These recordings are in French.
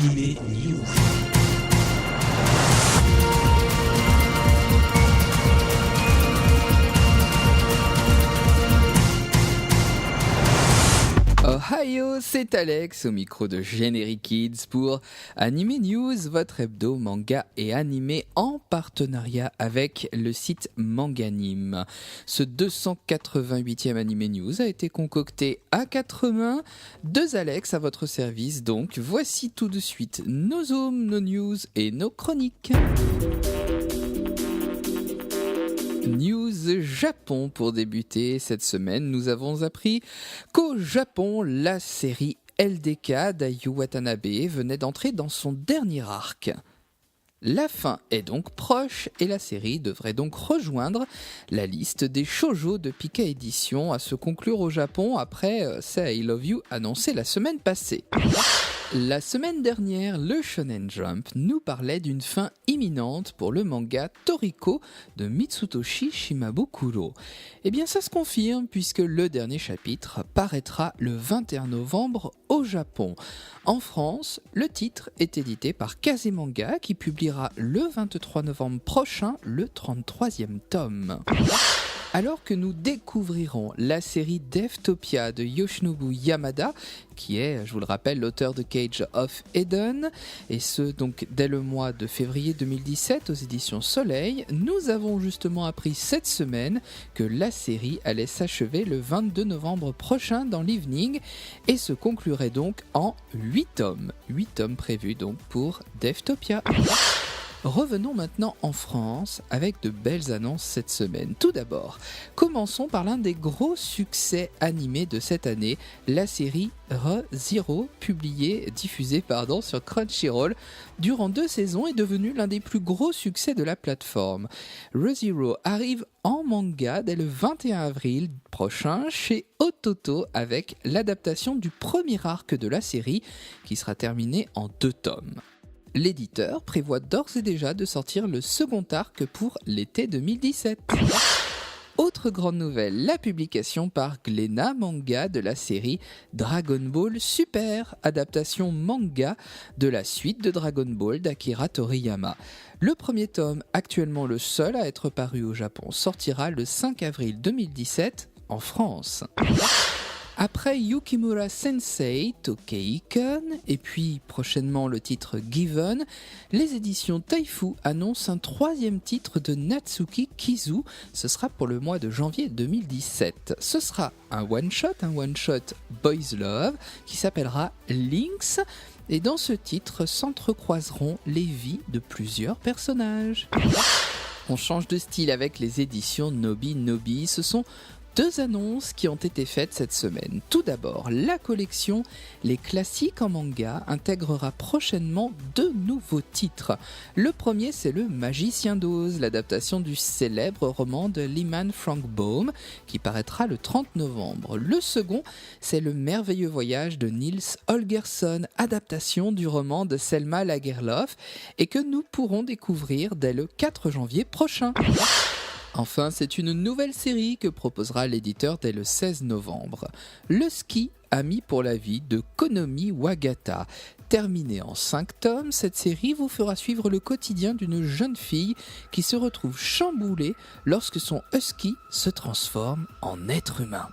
Anime News. Ohio, c'est Alex au micro de Generic Kids pour Anime News, votre hebdo manga et animé en partenariat avec le site Manganime. Ce 288e Anime News a été concocté à 4 mains, 2 Alex à votre service, donc voici tout de suite nos zooms, nos news et nos chroniques. News Japon pour débuter. Cette semaine, nous avons appris qu'au Japon, la série LDK d'Ayu Watanabe venait d'entrer dans son dernier arc. La fin est donc proche et la série devrait donc rejoindre la liste des shoujo de Pika Édition à se conclure au Japon après Say I Love You annoncé la semaine passée. La semaine dernière, le Shonen Jump nous parlait d'une fin imminente pour le manga Toriko de Mitsutoshi Shimabukuro. Eh bien ça se confirme puisque le dernier chapitre paraîtra le 21 novembre au Japon. En France, le titre est édité par Kazemanga qui publiera le 23 novembre prochain le 33e tome. Alors que nous découvrirons la série Deftopia de Yoshinobu Yamada, qui est, je vous le rappelle, l'auteur de Cage of Eden, et ce donc dès le mois de février 2017 aux éditions Soleil, nous avons justement appris cette semaine que la série allait s'achever le 22 novembre prochain dans l'Evening et se conclurait donc en 8 tomes. 8 tomes prévus donc pour Deftopia. Revenons maintenant en France avec de belles annonces cette semaine. Tout d'abord, commençons par l'un des gros succès animés de cette année, la série Re:Zero, diffusée sur Crunchyroll durant 2 saisons, est devenue l'un des plus gros succès de la plateforme. Re:Zero arrive en manga dès le 21 avril prochain chez Ototo avec l'adaptation du premier arc de la série qui sera terminé en 2 tomes. L'éditeur prévoit d'ores et déjà de sortir le second arc pour l'été 2017. Autre grande nouvelle, la publication par Glénat Manga de la série Dragon Ball Super, adaptation manga de la suite de Dragon Ball d'Akira Toriyama. Le premier tome, actuellement le seul à être paru au Japon, sortira le 5 avril 2017 en France. Après Yukimura Sensei, Tokei-kun, et puis prochainement le titre Given, les éditions Taifu annoncent un 3e titre de Natsuki Kizu. Ce sera pour le mois de janvier 2017. Ce sera un one-shot Boys Love, qui s'appellera Lynx. Et dans ce titre s'entrecroiseront les vies de plusieurs personnages. On change de style avec les éditions Nobi Nobi. Ce sont 2 annonces qui ont été faites cette semaine. Tout d'abord, la collection Les Classiques en manga intégrera prochainement 2 nouveaux titres. Le premier, c'est le Magicien d'Oz, l'adaptation du célèbre roman de Lyman Frank Baum, qui paraîtra le 30 novembre. Le second, c'est le Merveilleux Voyage de Niels Holgersson, adaptation du roman de Selma Lagerlöf, et que nous pourrons découvrir dès le 4 janvier prochain. Enfin, c'est une nouvelle série que proposera l'éditeur dès le 16 novembre. Le ski, ami pour la vie de Konomi Wagata. Terminée en 5 tomes, cette série vous fera suivre le quotidien d'une jeune fille qui se retrouve chamboulée lorsque son husky se transforme en être humain.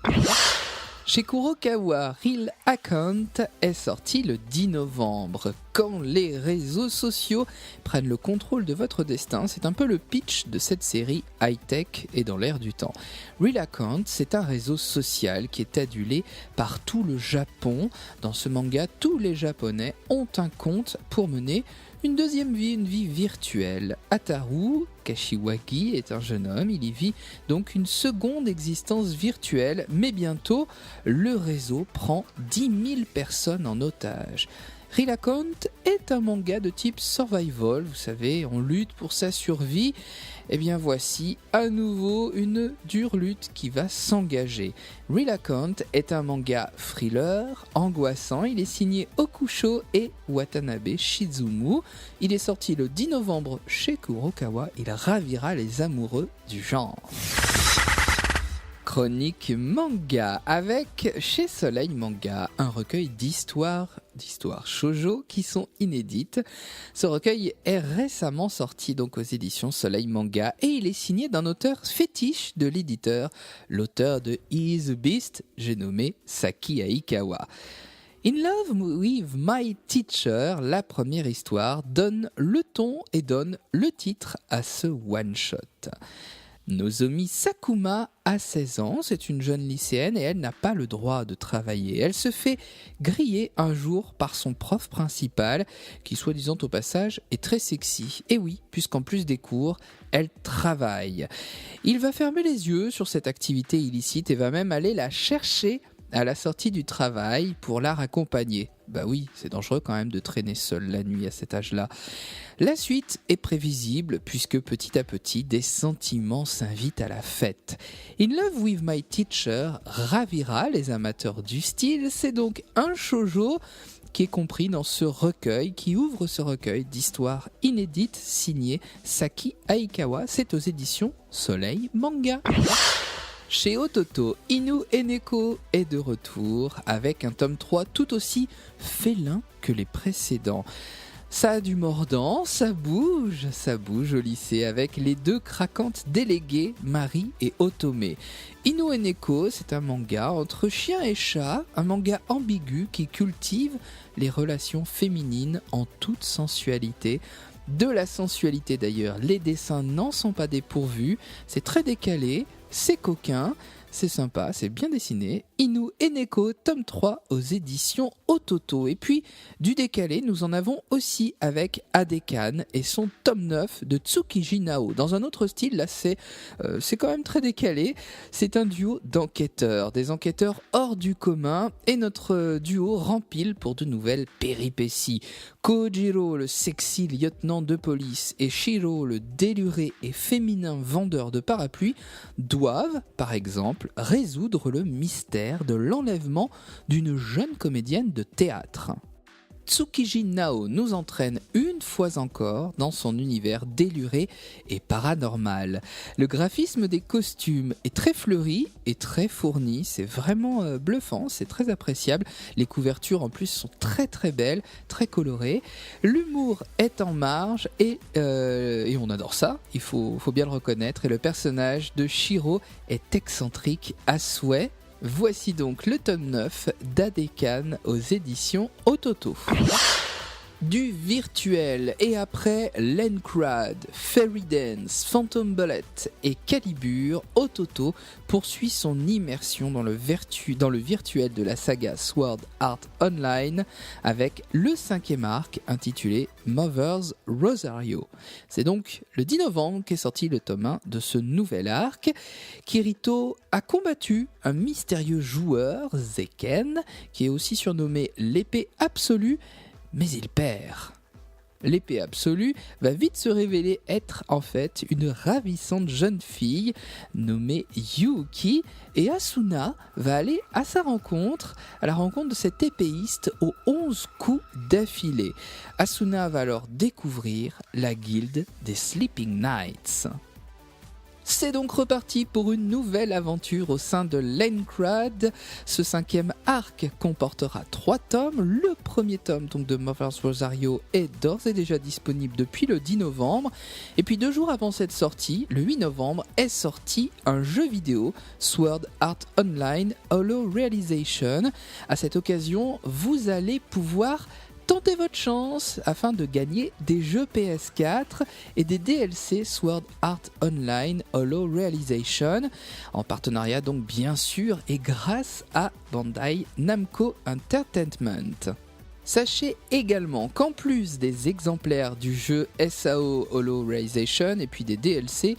Chez Kurokawa, Real Account est sorti le 10 novembre. Quand les réseaux sociaux prennent le contrôle de votre destin, c'est un peu le pitch de cette série high-tech et dans l'air du temps. Real Account, c'est un réseau social qui est adulé par tout le Japon. Dans ce manga, tous les Japonais ont un compte pour mener une deuxième vie, une vie virtuelle. Ataru Kashiwagi est un jeune homme, il y vit donc une seconde existence virtuelle, mais bientôt, le réseau prend 10 000 personnes en otage. Real Account est un manga de type survival, vous savez, on lutte pour sa survie. Et bien voici à nouveau une dure lutte qui va s'engager. Real Account est un manga thriller, angoissant, il est signé Okusho et Watanabe Shizumu. Il est sorti le 10 novembre chez Kurokawa, il ravira les amoureux du genre. Chronique manga avec chez Soleil Manga un recueil d'histoires d'histoires shoujo qui sont inédites. Ce recueil est récemment sorti donc aux éditions Soleil Manga et il est signé d'un auteur fétiche de l'éditeur, l'auteur de Is the Beast, j'ai nommé Saki Aikawa. In Love with My Teacher, la première histoire, donne le ton et donne le titre à ce one-shot. Nozomi Sakuma a 16 ans, c'est une jeune lycéenne et elle n'a pas le droit de travailler. Elle se fait griller un jour par son prof principal, qui soi-disant au passage est très sexy. Et oui, puisqu'en plus des cours, elle travaille. Il va fermer les yeux sur cette activité illicite et va même aller la chercher à la sortie du travail pour la raccompagner. Bah oui, c'est dangereux quand même de traîner seul la nuit à cet âge-là. La suite est prévisible puisque petit à petit, des sentiments s'invitent à la fête. In Love with My Teacher ravira les amateurs du style. C'est donc un shoujo qui est compris dans ce recueil, qui ouvre ce recueil d'histoires inédites signé Saki Aikawa. C'est aux éditions Soleil Manga. Chez Ototo, Inu Eneko est de retour avec un tome 3 tout aussi félin que les précédents. Ça a du mordant, ça bouge au lycée avec les deux craquantes déléguées, Marie et Otome. Inu Eneko, c'est un manga entre chien et chat, un manga ambigu qui cultive les relations féminines en toute sensualité. De la sensualité d'ailleurs, les dessins n'en sont pas dépourvus, c'est très décalé, c'est coquin, c'est sympa, c'est bien dessiné. Inu Eneko, tome 3 aux éditions Ototo. Et puis, du décalé, nous en avons aussi avec Adekan et son tome 9 de Tsukiji Nao. Dans un autre style, là, c'est quand même très décalé. C'est un duo d'enquêteurs, des enquêteurs hors du commun. Et notre duo rempile pour de nouvelles péripéties. Kojiro, le sexy lieutenant de police, et Shiro, le déluré et féminin vendeur de parapluies, doivent, par exemple, résoudre le mystère de l'enlèvement d'une jeune comédienne de théâtre. Tsukiji Nao nous entraîne une fois encore dans son univers déluré et paranormal. Le graphisme des costumes est très fleuri et très fourni, c'est vraiment bluffant, c'est très appréciable. Les couvertures en plus sont très très belles, très colorées. L'humour est en marge et on adore ça, il faut bien le reconnaître. Et le personnage de Shiro est excentrique à souhait. Voici donc le tome 9 d'Adekan aux éditions Ototo. Du virtuel et après Lencrad, Fairy Dance, Phantom Bullet et Calibur, Ototo poursuit son immersion dans le virtuel de la saga Sword Art Online avec le 5e arc intitulé Mother's Rosario. C'est donc le 10 novembre qu'est sorti le tome 1 de ce nouvel arc. Kirito a combattu un mystérieux joueur, Zeken, qui est aussi surnommé l'épée absolue, mais il perd. L'épée absolue va vite se révéler être en fait une ravissante jeune fille nommée Yuki, et Asuna va aller à la rencontre de cet épéiste aux 11 coups d'affilée. Asuna va alors découvrir la guilde des Sleeping Knights. C'est donc reparti pour une nouvelle aventure au sein de Lencrad. Ce 5e arc comportera 3 tomes. Le premier tome donc de Mother's Rosario est d'ores et déjà disponible depuis le 10 novembre. Et puis 2 jours avant cette sortie, le 8 novembre, est sorti un jeu vidéo, Sword Art Online Holo Realization. À cette occasion, vous allez pouvoir tentez votre chance afin de gagner des jeux PS4 et des DLC Sword Art Online Holo Realization, en partenariat donc bien sûr et grâce à Bandai Namco Entertainment. Sachez également qu'en plus des exemplaires du jeu SAO Holo Realization et puis des DLC,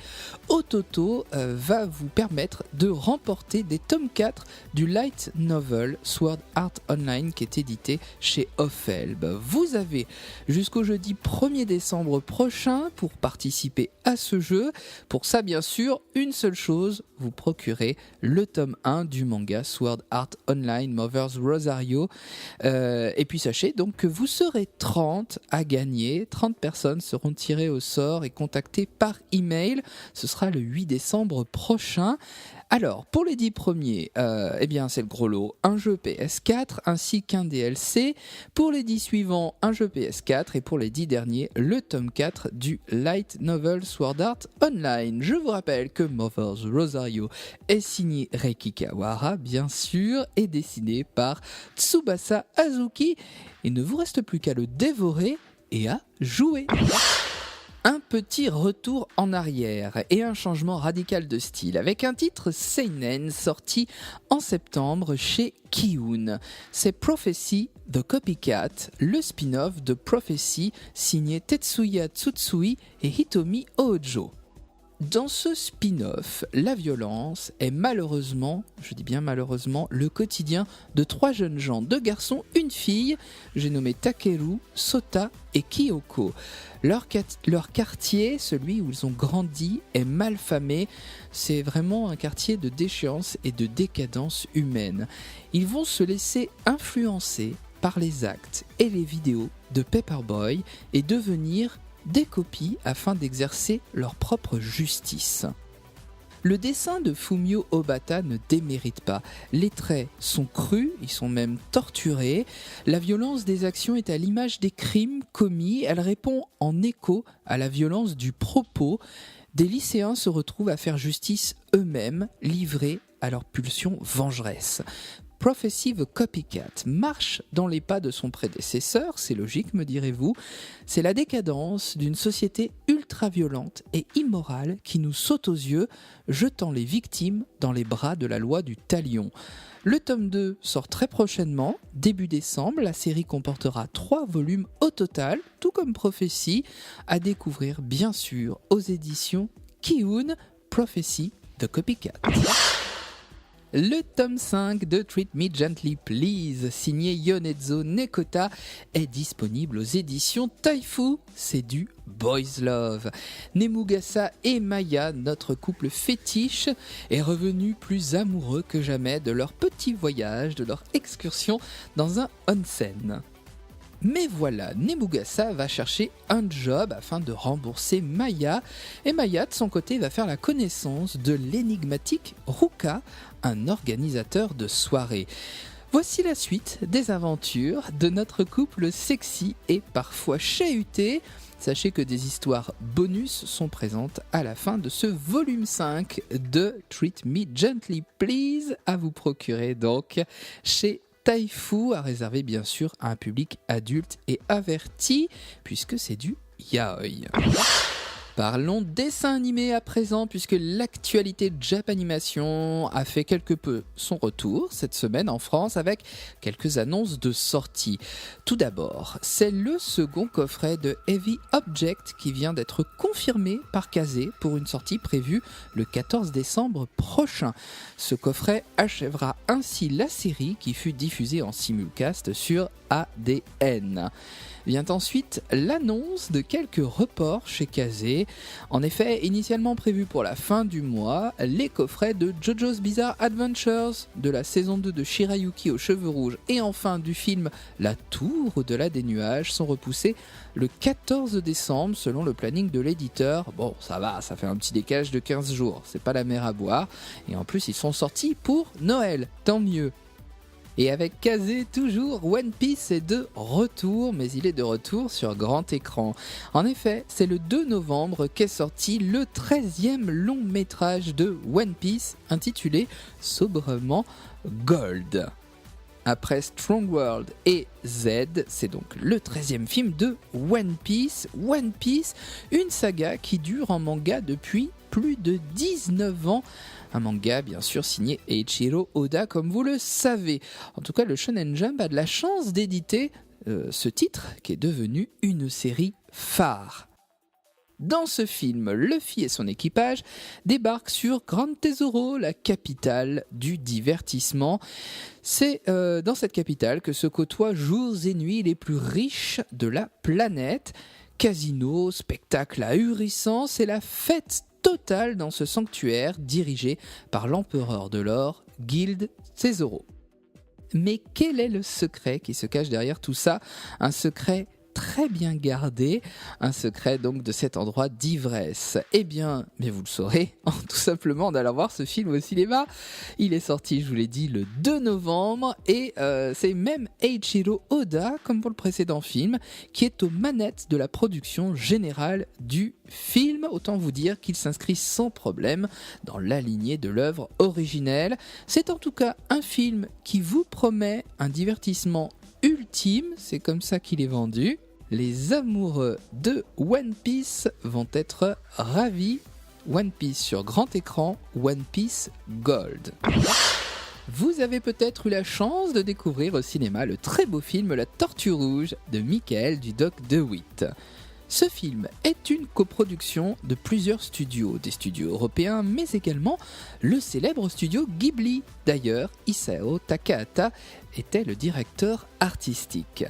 Ototo va vous permettre de remporter des tomes 4 du light novel Sword Art Online qui est édité chez Offelb. Vous avez jusqu'au jeudi 1er décembre prochain pour participer à ce jeu. Pour ça, bien sûr, une seule chose, vous procurez le tome 1 du manga Sword Art Online Mother's Rosario. Et puis sachez donc que vous serez 30 à gagner. 30 personnes seront tirées au sort et contactées par email. Ce sera le 8 décembre prochain. Alors, pour les 10 premiers, eh bien, c'est le gros lot, un jeu PS4 ainsi qu'un DLC. Pour les 10 suivants, un jeu PS4 et pour les 10 derniers, le tome 4 du light novel Sword Art Online. Je vous rappelle que Mother's Rosario est signé Reiki Kawahara, bien sûr, et dessiné par Tsubasa Azuki. Il ne vous reste plus qu'à le dévorer et à jouer. Un petit retour en arrière et un changement radical de style avec un titre seinen sorti en septembre chez Kiun. C'est Prophecy The Copycat, le spin-off de Prophecy signé Tetsuya Tsutsui et Hitomi Ojo. Dans ce spin-off, la violence est malheureusement, je dis bien malheureusement, le quotidien de 3 jeunes gens, 2 garçons, une fille, j'ai nommé Takeru, Sota et Kyoko. Leur quartier, celui où ils ont grandi, est malfamé. C'est vraiment un quartier de déchéance et de décadence humaine. Ils vont se laisser influencer par les actes et les vidéos de Paperboy et devenir des copies afin d'exercer leur propre justice. Le dessin de Fumio Obata ne démérite pas. Les traits sont crus, ils sont même torturés. La violence des actions est à l'image des crimes commis. Elle répond en écho à la violence du propos. Des lycéens se retrouvent à faire justice eux-mêmes, livrés à leur pulsion vengeresse. Prophecy the Copycat marche dans les pas de son prédécesseur, c'est logique me direz-vous, c'est la décadence d'une société ultra-violente et immorale qui nous saute aux yeux, jetant les victimes dans les bras de la loi du talion. Le tome 2 sort très prochainement, début décembre, la série comportera 3 volumes au total, tout comme Prophecy, à découvrir bien sûr aux éditions Kiun, Prophecy the Copycat. Le tome 5 de Treat Me Gently Please, signé Yonezo Nekota, est disponible aux éditions Taifu. C'est du Boys Love. Nemugasa et Maya, notre couple fétiche, est revenu plus amoureux que jamais de leur petit voyage, de leur excursion dans un onsen. Mais voilà, Nemugasa va chercher un job afin de rembourser Maya, et Maya de son côté va faire la connaissance de l'énigmatique Ruka, un organisateur de soirée. Voici la suite des aventures de notre couple sexy et parfois chahuté. Sachez que des histoires bonus sont présentes à la fin de ce volume 5 de Treat Me Gently Please, à vous procurer donc chez Taifu, à réserver bien sûr à un public adulte et averti, puisque c'est du yaoi. Parlons dessin animé à présent, puisque l'actualité Japanimation a fait quelque peu son retour cette semaine en France avec quelques annonces de sortie. Tout d'abord, c'est le second coffret de Heavy Object qui vient d'être confirmé par Kazé pour une sortie prévue le 14 décembre prochain. Ce coffret achèvera ainsi la série qui fut diffusée en simulcast sur ADN. Vient ensuite l'annonce de quelques reports chez Kazé. En effet, initialement prévu pour la fin du mois, les coffrets de JoJo's Bizarre Adventures, de la saison 2 de Shirayuki aux cheveux rouges et enfin du film La Tour au-delà des nuages sont repoussés le 14 décembre selon le planning de l'éditeur. Bon, ça va, ça fait un petit décalage de 15 jours, c'est pas la mer à boire. Et en plus, ils sont sortis pour Noël, tant mieux. Et avec Kazé, toujours, One Piece est de retour, mais il est de retour sur grand écran. En effet, c'est le 2 novembre qu'est sorti le 13e long métrage de One Piece, intitulé sobrement Gold. Après Strong World et Z, c'est donc le 13e film de One Piece. One Piece, une saga qui dure en manga depuis plus de 19 ans. Un manga bien sûr signé Eiichiro Oda comme vous le savez. En tout cas, le Shonen Jump a de la chance d'éditer ce titre qui est devenu une série phare. Dans ce film, Luffy et son équipage débarquent sur Grand Tesoro, la capitale du divertissement. C'est dans cette capitale que se côtoient jours et nuits les plus riches de la planète. Casinos, spectacles ahurissants, c'est la fête totale dans ce sanctuaire dirigé par l'empereur de l'or, Guild Tesoro. Mais quel est le secret qui se cache derrière tout ça ? Un secret très bien gardé, un secret donc de cet endroit d'ivresse. Eh bien, mais vous le saurez, tout simplement en allant voir ce film au cinéma. Il est sorti, je vous l'ai dit, le 2 novembre et c'est même Eiichiro Oda, comme pour le précédent film, qui est aux manettes de la production générale du film. Autant vous dire qu'il s'inscrit sans problème dans la lignée de l'œuvre originelle. C'est en tout cas un film qui vous promet un divertissement ultime, c'est comme ça qu'il est vendu. Les amoureux de One Piece vont être ravis. One Piece sur grand écran, One Piece Gold. Vous avez peut-être eu la chance de découvrir au cinéma le très beau film La Tortue Rouge de Michael Dudok de Witt. Ce film est une coproduction de plusieurs studios, des studios européens, mais également le célèbre studio Ghibli. D'ailleurs, Isao Takahata était le directeur artistique.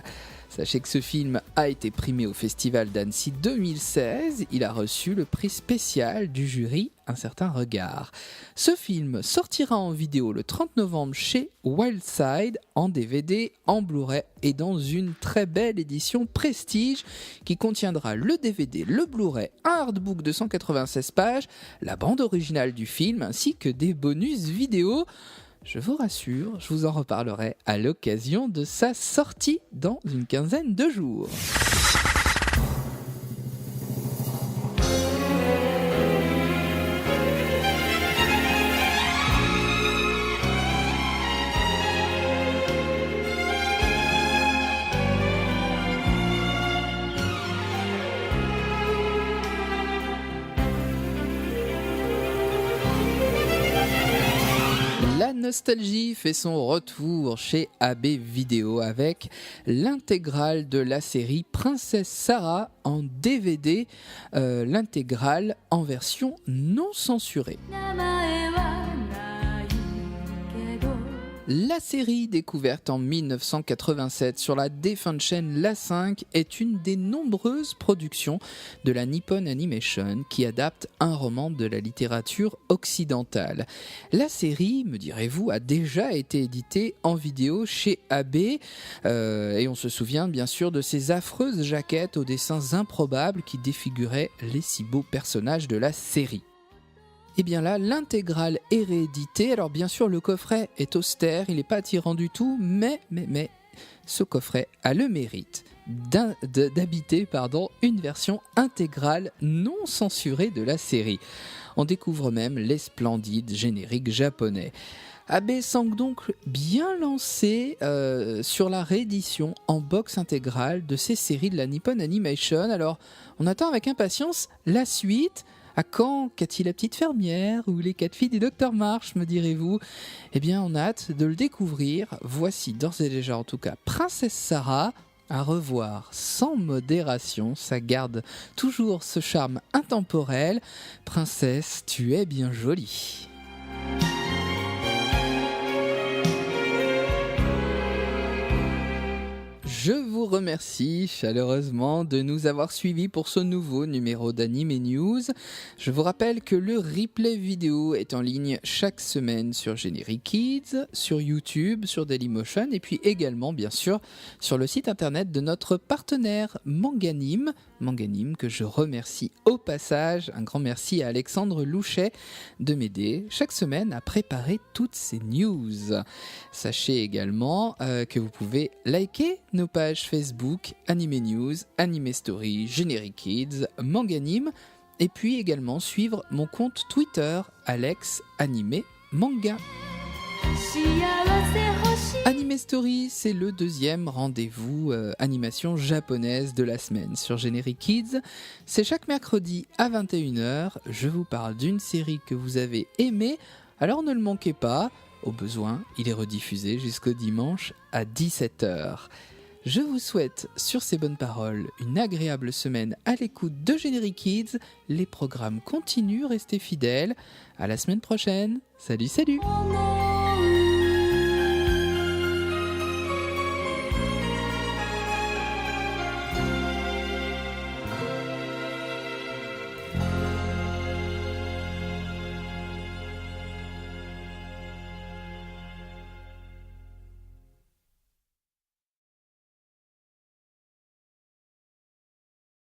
Sachez que ce film a été primé au Festival d'Annecy 2016. Il a reçu le prix spécial du jury Un certain regard. Ce film sortira en vidéo le 30 novembre chez Wildside, en DVD, en Blu-ray et dans une très belle édition Prestige qui contiendra le DVD, le Blu-ray, un artbook de 196 pages, la bande originale du film ainsi que des bonus vidéo. Je vous rassure, je vous en reparlerai à l'occasion de sa sortie dans une quinzaine de jours. La nostalgie fait son retour chez AB Vidéo avec l'intégrale de la série Princesse Sarah en DVD, l'intégrale en version non censurée. La série, découverte en 1987 sur la défunte chaîne La 5, est une des nombreuses productions de la Nippon Animation qui adapte un roman de la littérature occidentale. La série, me direz-vous, a déjà été éditée en vidéo chez AB et on se souvient bien sûr de ces affreuses jaquettes aux dessins improbables qui défiguraient les si beaux personnages de la série. Et bien là, l'intégrale est rééditée. Alors bien sûr, le coffret est austère, il n'est pas attirant du tout, mais ce coffret a le mérite d'habiter une version intégrale non censurée de la série. On découvre même les splendides génériques japonais. AB semble donc bien lancé sur la réédition en box intégrale de ces séries de la Nippon Animation. Alors, on attend avec impatience la suite. À quand Cathy la petite fermière ou les 4 filles du Docteur March, me direz-vous ? Eh bien, on a hâte de le découvrir. Voici d'ores et déjà, en tout cas, Princesse Sarah, à revoir sans modération. Ça garde toujours ce charme intemporel. Princesse, tu es bien jolie. Je vous remercie chaleureusement de nous avoir suivis pour ce nouveau numéro d'Anime News. Je vous rappelle que le replay vidéo est en ligne chaque semaine sur Generic Kids, sur YouTube, sur Dailymotion et puis également bien sûr sur le site internet de notre partenaire Manganime que je remercie au passage. Un grand merci à Alexandre Louchet de m'aider chaque semaine à préparer toutes ces news. Sachez également que vous pouvez liker nos pages Facebook, Anime News, Anime Story, Generic Kids, Manganime, et puis également suivre mon compte Twitter, Alex Anime Manga. Anime Story, c'est le deuxième rendez-vous animation japonaise de la semaine sur Generic Kids. C'est chaque mercredi à 21h. Je vous parle d'une série que vous avez aimée, alors ne le manquez pas. Au besoin, il est rediffusé jusqu'au dimanche à 17h. Je vous souhaite, sur ces bonnes paroles, une agréable semaine à l'écoute de Generic Kids. Les programmes continuent, restez fidèles. À la semaine prochaine. Salut, salut!